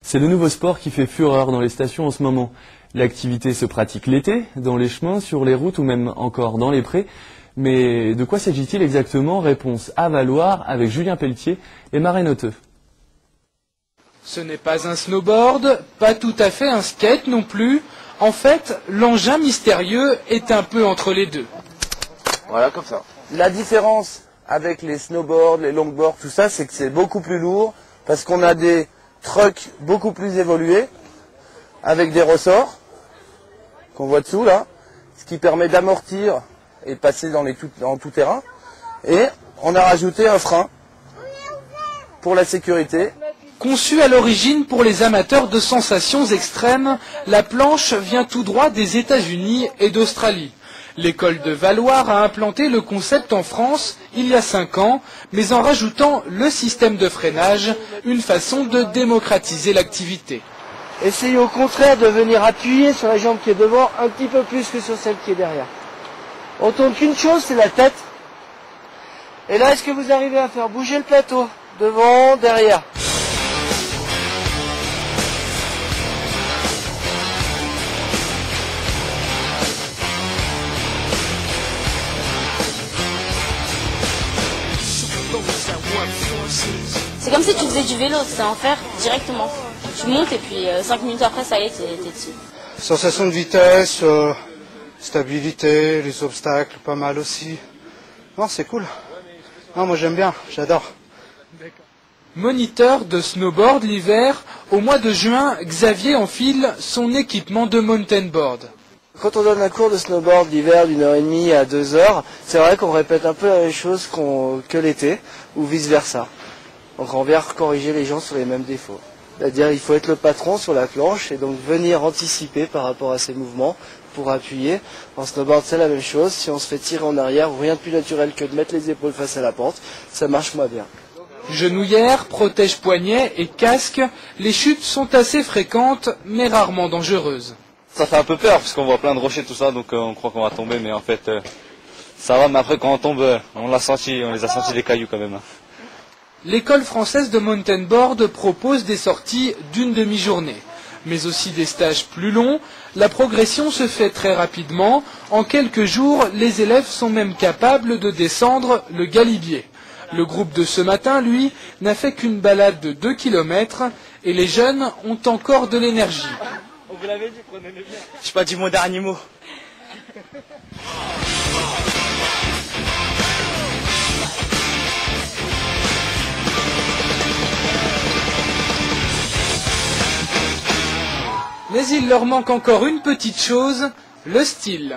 C'est le nouveau sport qui fait fureur dans les stations en ce moment. L'activité se pratique l'été, dans les chemins, sur les routes ou même encore dans les prés. Mais de quoi s'agit-il exactement? Réponse à Valloire avec Julien Pelletier et Marraine Hauteux. Ce n'est pas un snowboard, pas tout à fait un skate non plus. En fait, l'engin mystérieux est un peu entre les deux. Voilà, comme ça. La différence avec les snowboards, les longboards, tout ça, c'est que c'est beaucoup plus lourd parce qu'on a des trucks beaucoup plus évolués avec des ressorts qu'on voit dessous là, ce qui permet d'amortir et de passer en tout terrain. Et on a rajouté un frein pour la sécurité. Conçue à l'origine pour les amateurs de sensations extrêmes, la planche vient tout droit des États-Unis et d'Australie. L'école de Valloire a implanté le concept en France il y a 5 ans, mais en rajoutant le système de freinage, une façon de démocratiser l'activité. Essayez au contraire de venir appuyer sur la jambe qui est devant un petit peu plus que sur celle qui est derrière. On tourne qu'une chose, c'est la tête. Et là, est-ce que vous arrivez à faire bouger le plateau? Devant, derrière. C'est comme si tu faisais du vélo, c'est en faire directement. Tu montes et puis 5 minutes après, ça y est, t'es dessus. Sensation de vitesse, stabilité, les obstacles, pas mal aussi. Non, c'est cool. Non, moi j'aime bien, j'adore. Moniteur de snowboard l'hiver, au mois de juin, Xavier enfile son équipement de mountain board. Quand on donne un cours de snowboard l'hiver d'1h30 à 2h, c'est vrai qu'on répète un peu la même chose que l'été, ou vice-versa. Donc on vient corriger les gens sur les mêmes défauts. C'est-à-dire il faut être le patron sur la planche et donc venir anticiper par rapport à ces mouvements pour appuyer. En snowboard c'est la même chose, si on se fait tirer en arrière, rien de plus naturel que de mettre les épaules face à la pente, ça marche moins bien. Genouillère, protège-poignet et casque, les chutes sont assez fréquentes mais rarement dangereuses. Ça fait un peu peur parce qu'on voit plein de rochers tout ça, donc on croit qu'on va tomber, mais en fait ça va, mais après quand on tombe, on les a sentis les cailloux quand même. L'école française de mountain board propose des sorties d'une demi-journée, mais aussi des stages plus longs. La progression se fait très rapidement. En quelques jours, les élèves sont même capables de descendre le Galibier. Le groupe de ce matin, lui, n'a fait qu'une balade de 2 km et les jeunes ont encore de l'énergie. On vous l'avait dit, prenez-le bien. Je n'ai pas dit mon dernier mot. Mais il leur manque encore une petite chose, le style.